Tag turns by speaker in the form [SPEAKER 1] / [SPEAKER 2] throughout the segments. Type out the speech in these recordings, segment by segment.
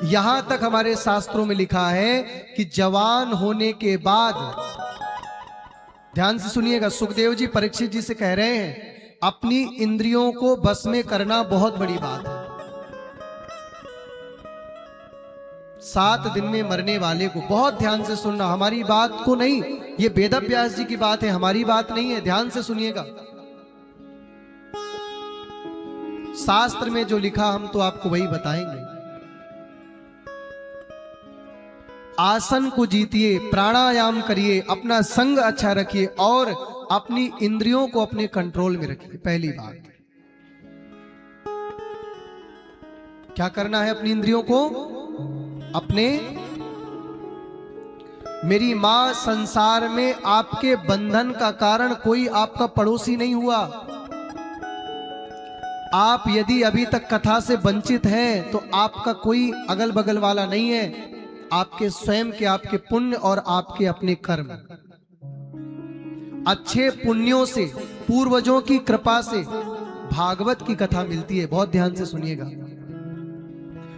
[SPEAKER 1] यहां तक हमारे शास्त्रों में लिखा है कि जवान होने के बाद, ध्यान से सुनिएगा, सुखदेव जी परीक्षित जी से कह रहे हैं अपनी इंद्रियों को बस में करना बहुत बड़ी बात है। 7 दिन में मरने वाले को, बहुत ध्यान से सुनना, हमारी बात को नहीं, ये वेद व्यास जी की बात है, हमारी बात नहीं है, ध्यान से सुनिएगा। शास्त्र में जो लिखा हम तो आपको वही बताएंगे। आसन को जीतिए, प्राणायाम करिए, अपना संग अच्छा रखिए और अपनी इंद्रियों को अपने कंट्रोल में रखिए। पहली बात क्या करना है? अपनी इंद्रियों को अपने, मेरी मां, संसार में आपके बंधन का कारण कोई आपका पड़ोसी नहीं हुआ। आप यदि अभी तक कथा से वंचित हैं तो आपका कोई अगल बगल वाला नहीं है, आपके स्वयं के, आपके पुण्य और आपके अपने कर्म, अच्छे पुण्यों से, पूर्वजों की कृपा से भागवत की कथा मिलती है। बहुत ध्यान से सुनिएगा।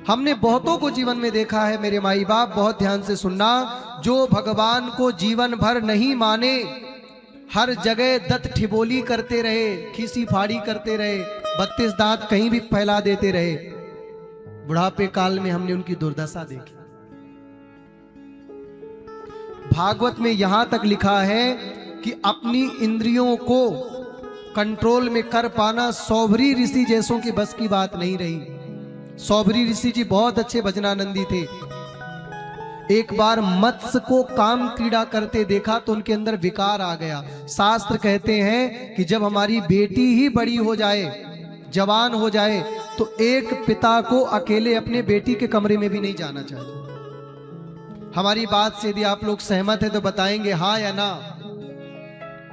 [SPEAKER 1] हमने बहुतों को जीवन में देखा है, मेरे माई बाप, बहुत ध्यान से सुनना, जो भगवान को जीवन भर नहीं माने, हर जगह दत्त ठिबोली करते रहे, खीसी फाड़ी करते रहे, 32 दांत कहीं भी फैला देते रहे, बुढ़ापे काल में हमने उनकी दुर्दशा देखी। भागवत में यहां तक लिखा है कि अपनी इंद्रियों को कंट्रोल में कर पाना सौभरी ऋषि जैसों की बस की बात नहीं रही। सौभरी ऋषि जी बहुत अच्छे भजनानंदी थे। एक बार मत्स्य को काम क्रीड़ा करते देखा तो उनके अंदर विकार आ गया। शास्त्र कहते हैं कि जब हमारी बेटी ही बड़ी हो जाए, जवान हो जाए, तो एक पिता को अकेले अपने बेटी के कमरे में भी नहीं जाना चाहिए। हमारी बात से यदि आप लोग सहमत हैं तो बताएंगे हाँ या ना।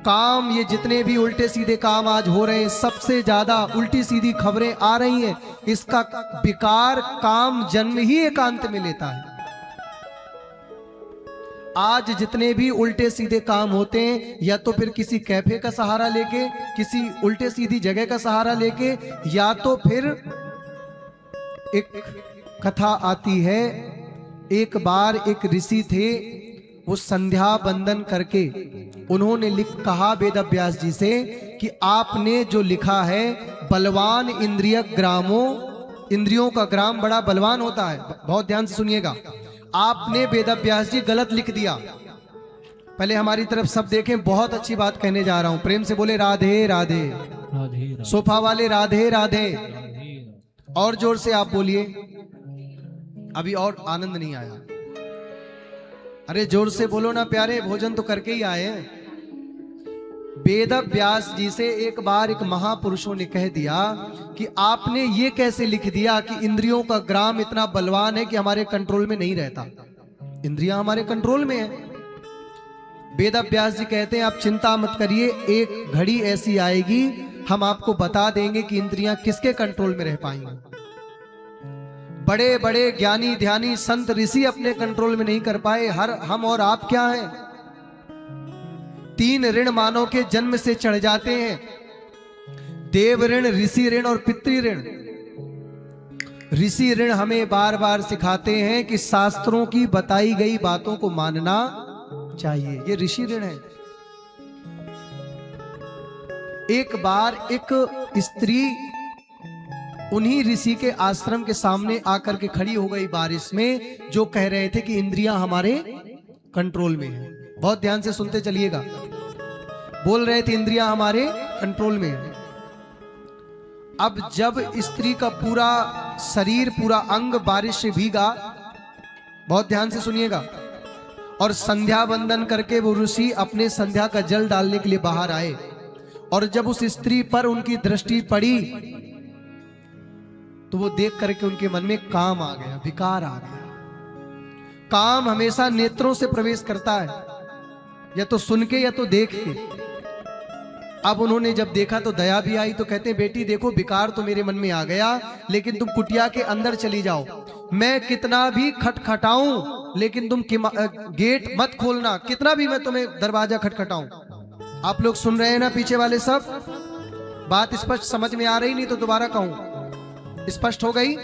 [SPEAKER 1] काम, ये जितने भी उल्टे सीधे काम आज हो रहे हैं, सबसे ज्यादा उल्टी सीधी खबरें आ रही हैं, इसका विकार काम जन्म ही एकांत में लेता है। आज जितने भी उल्टे सीधे काम होते हैं, या तो फिर किसी कैफे का सहारा लेके, किसी उल्टे सीधी जगह का सहारा लेके, या तो फिर एक कथा आती है, एक बार एक ऋषि थे, वो संध्या बंदन करके उन्होंने कहा वेद व्यास जी से कि आपने जो लिखा है बलवान इंद्रिय ग्रामो, इंद्रियों का ग्राम बड़ा बलवान होता है। बहुत ध्यान से सुनिएगा, आपने वेद व्यास जी गलत लिख दिया। पहले हमारी तरफ सब देखें, बहुत अच्छी बात कहने जा रहा हूं, प्रेम से बोले राधे राधे, राधे सोफा वाले राधे राधे, और जोर से आप बोलिए, अभी और आनंद नहीं आया। अरे जोर से बोलो ना प्यारे, भोजन तो करके ही आए हैं। वेद व्यास जी से एक बार एक महापुरुषों ने कह दिया कि आपने ये कैसे लिख दिया कि इंद्रियों का ग्राम इतना बलवान है कि हमारे कंट्रोल में नहीं रहता। इंद्रियां हमारे कंट्रोल में है। वेद व्यास जी कहते हैं आप चिंता मत करिए, एक घड़ी ऐसी आएगी हम आपको बता देंगे कि इंद्रियां किसके कंट्रोल में रह पाएंगी। बड़े बड़े ज्ञानी ध्यानी संत ऋषि अपने कंट्रोल में नहीं कर पाए, हम और आप क्या हैं? 3 ऋण मानव के जन्म से चढ़ जाते हैं, देव ऋण, ऋषि ऋण और पितृ ऋण। ऋषि ऋण हमें बार बार सिखाते हैं कि शास्त्रों की बताई गई बातों को मानना चाहिए, ये ऋषि ऋण है। एक बार एक स्त्री उन्हीं ऋषि के आश्रम के सामने आकर के खड़ी हो गई बारिश में, जो कह रहे थे कि इंद्रियां हमारे कंट्रोल में है। बहुत ध्यान से सुनते चलिएगा, बोल रहे थे इंद्रियां हमारे कंट्रोल में है। अब जब स्त्री का पूरा शरीर, पूरा अंग बारिश से भीगा, बहुत ध्यान से सुनिएगा, और संध्या वंदन करके वो ऋषि अपने संध्या का जल डालने के लिए बाहर आए, और जब उस स्त्री पर उनकी दृष्टि पड़ी तो वो देख करके उनके मन में काम आ गया, विकार आ गया। काम हमेशा नेत्रों से प्रवेश करता है, या तो सुन के या तो देख के। अब उन्होंने जब देखा तो दया भी आई, तो कहते बेटी देखो विकार तो मेरे मन में आ गया, लेकिन तुम कुटिया के अंदर चली जाओ, मैं कितना भी खटखटाऊं लेकिन तुम गेट मत खोलना, कितना भी मैं तुम्हें दरवाजा खटखटाऊं। आप लोग सुन रहे हैं ना पीछे वाले सब? बात स्पष्ट समझ में आ रही? नहीं तो दोबारा कहूं, स्पष्ट हो गई?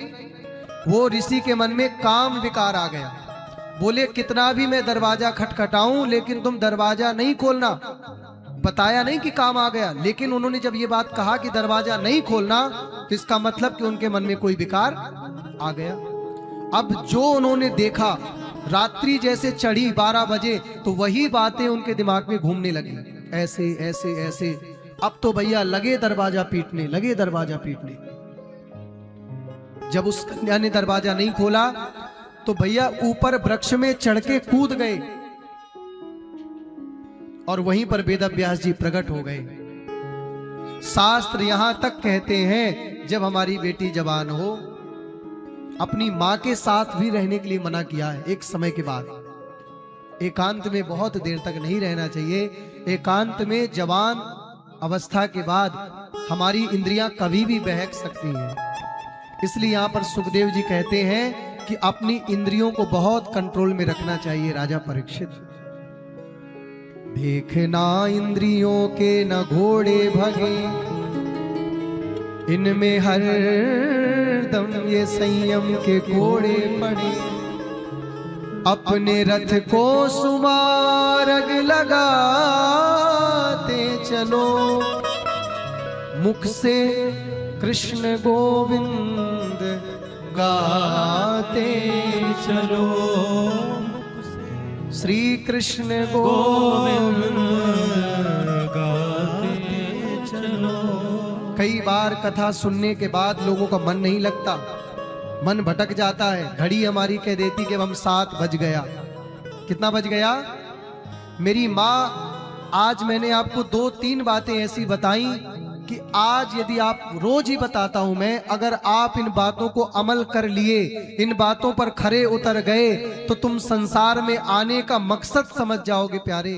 [SPEAKER 1] वो ऋषि के मन में काम विकार आ गया। बोले कितना भी मैं दरवाजा खटखटाऊं लेकिन तुम दरवाजा नहीं खोलना। बताया नहीं कि काम आ गया, लेकिन उन्होंने जब ये बात कहा कि दरवाजा नहीं खोलना, तो इसका मतलब कि उनके मन में कोई विकार आ गया। अब जो उन्होंने देखा, रात्रि जैसे चढ़ी 12 बजे, तो वही बातें उनके दिमाग में घूमने लगी, ऐसे ऐसे ऐसे। अब तो भैया लगे दरवाजा पीटने, लगे दरवाजा पीटने। जब उस कन्या ने दरवाजा नहीं खोला तो भैया ऊपर वृक्ष में चढ़ के कूद गए और वहीं पर वेदव्यास जी प्रकट हो गए। शास्त्र यहां तक कहते हैं जब हमारी बेटी जवान हो, अपनी मां के साथ भी रहने के लिए मना किया है। एक समय के बाद एकांत में बहुत देर तक नहीं रहना चाहिए। एकांत में जवान अवस्था के बाद हमारी इंद्रियां कभी भी बहक सकती हैं। इसलिए यहां पर सुखदेव जी कहते हैं कि अपनी इंद्रियों को बहुत कंट्रोल में रखना चाहिए। राजा परीक्षित, देखना इंद्रियों के न घोड़े भगे, इनमें हर दम ये संयम के घोड़े पड़े। अपने रथ को सुमार्ग लगाते चलो, मुख से कृष्ण गोविंद गाते चलो। श्री कृष्ण गोविंद गाते चलो। कई बार कथा सुनने के बाद लोगों का मन नहीं लगता, मन भटक जाता है। घड़ी हमारी कह देती कि हम 7 बज गया। कितना बज गया? मेरी माँ, आज मैंने आपको 2-3 बातें ऐसी बताई कि आज यदि आप, रोज ही बताता हूं मैं, अगर आप इन बातों को अमल कर लिए, इन बातों पर खरे उतर गए, तो तुम संसार में आने का मकसद समझ जाओगे प्यारे।